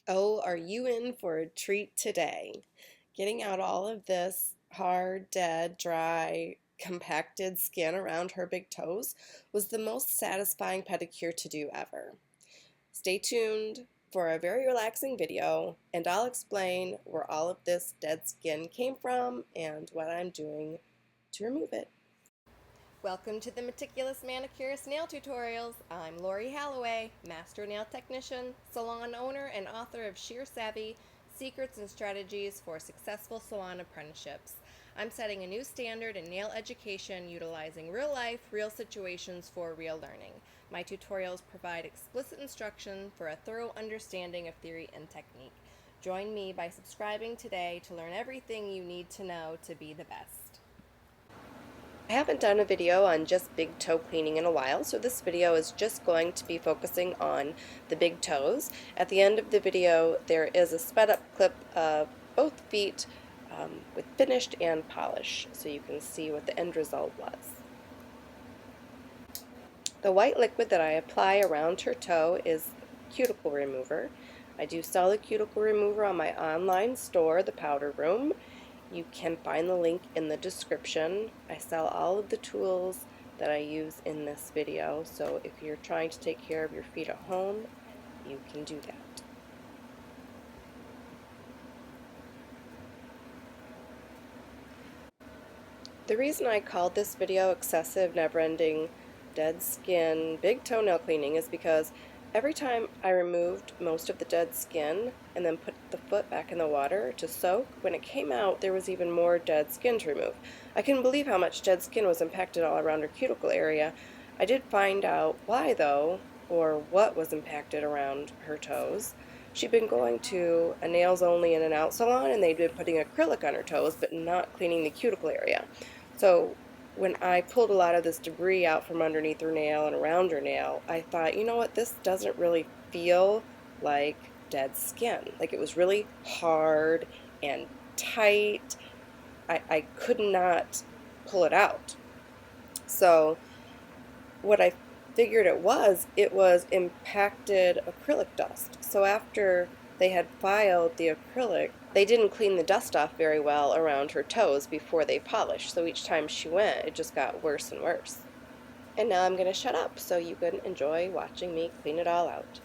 Oh, are you in for a treat today? Getting out all of this hard, dead, dry, compacted skin around her big toes was the most satisfying pedicure to do ever. Stay tuned for a very relaxing video, and I'll explain where all of this dead skin came from and what I'm doing to remove it. Welcome to the Meticulous Manicurist Nail Tutorials. I'm Lori Halloway, Master Nail Technician, salon owner, and author of Sheer Savvy, Secrets and Strategies for Successful Salon Apprenticeships. I'm setting a new standard in nail education utilizing real life, real situations for real learning. My tutorials provide explicit instruction for a thorough understanding of theory and technique. Join me by subscribing today to learn everything you need to know to be the best. I haven't done a video on just big toe cleaning in a while, so this video is just going to be focusing on the big toes. At the end of the video, there is a sped up clip of both feet with finished and polish, so you can see what the end result was. The white liquid that I apply around her toe is cuticle remover. I do sell the cuticle remover on my online store, The Powder Room. You can find the link in the description. I sell all of the tools that I use in this video, so if you're trying to take care of your feet at home, you can do that. The reason I called this video Excessive Never-Ending Dead Skin Big Toenail Cleaning is because every time I removed most of the dead skin and then put the foot back in the water to soak, when it came out there was even more dead skin to remove. I couldn't believe how much dead skin was impacted all around her cuticle area. I did find out why though, or what was impacted around her toes. She'd been going to a nails only in and out salon and they'd been putting acrylic on her toes but not cleaning the cuticle area. So when I pulled a lot of this debris out from underneath her nail and around her nail, I thought, you know what, this doesn't really feel like dead skin. Like it was really hard and tight. I could not pull it out. So what I figured it was impacted acrylic dust. So after they had filed the acrylic, they didn't clean the dust off very well around her toes before they polished. So each time she went, it just got worse and worse. And now I'm going to shut up so you can enjoy watching me clean it all out.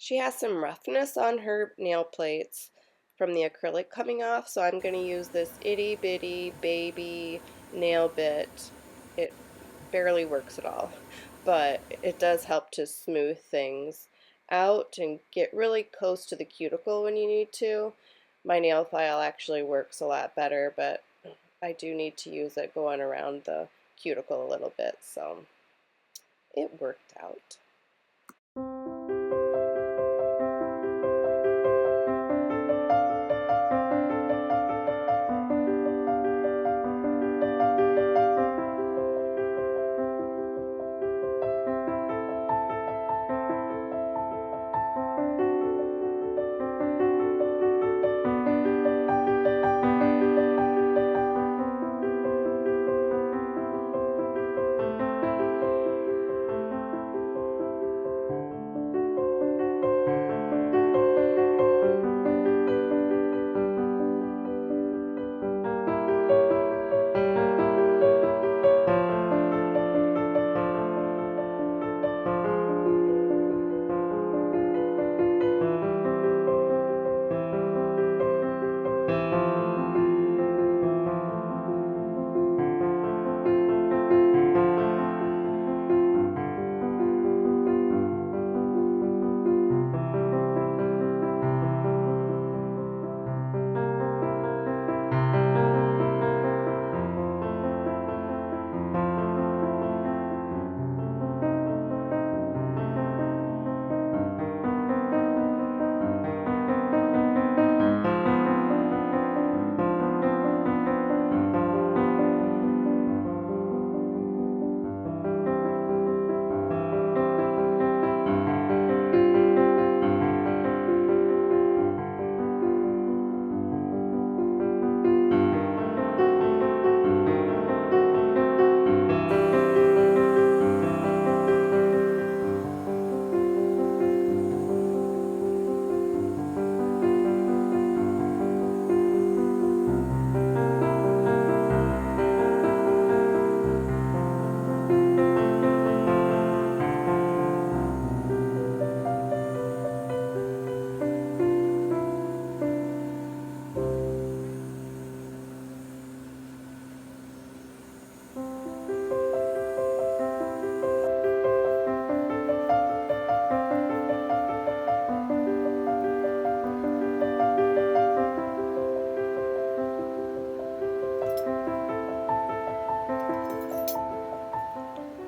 She has some roughness on her nail plates from the acrylic coming off, so I'm going to use this itty bitty baby nail bit. It barely works at all, but it does help to smooth things out and get really close to the cuticle when you need to. My nail file actually works a lot better, but I do need to use it going around the cuticle a little bit, so it worked out.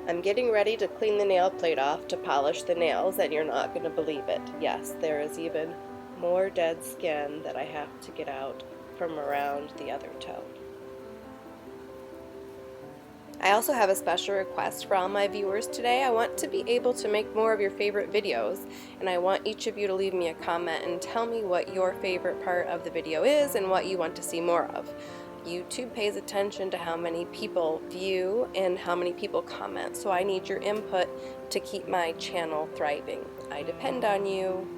I'm getting ready to clean the nail plate off to polish the nails, and you're not going to believe it. Yes, there is even more dead skin that I have to get out from around the other toe. I also have a special request for all my viewers today. I want to be able to make more of your favorite videos, and I want each of you to leave me a comment and tell me what your favorite part of the video is and what you want to see more of. YouTube pays attention to how many people view and how many people comment, so I need your input to keep my channel thriving. I depend on you.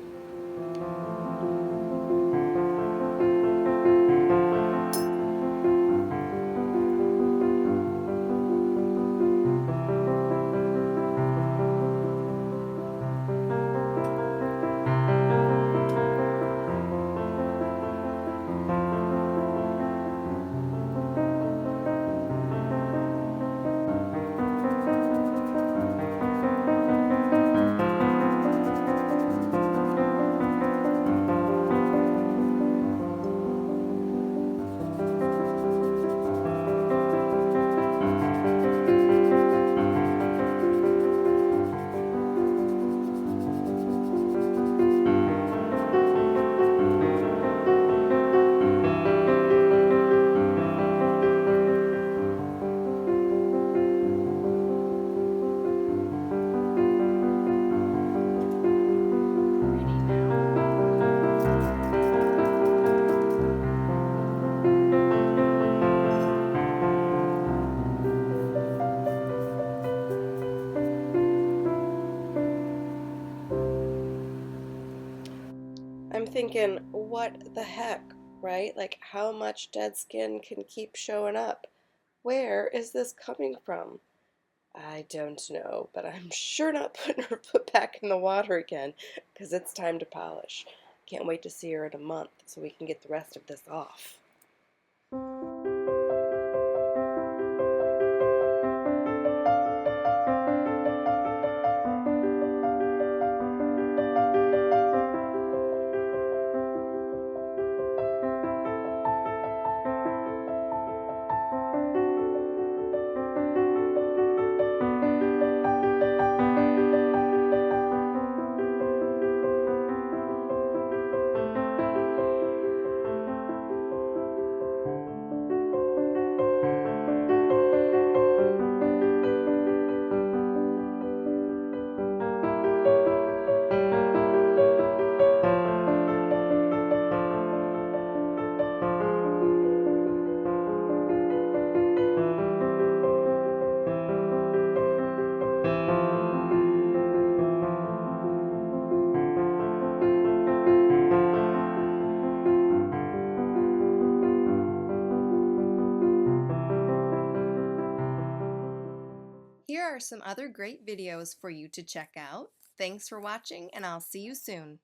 I'm thinking, what the heck, right? Like, how much dead skin can keep showing up? Where is this coming from? I don't know, but I'm sure not putting her foot back in the water again. because it's time to polish. Can't wait to see her in a month so we can get the rest of this off. Here are some other great videos for you to check out. Thanks for watching, and I'll see you soon.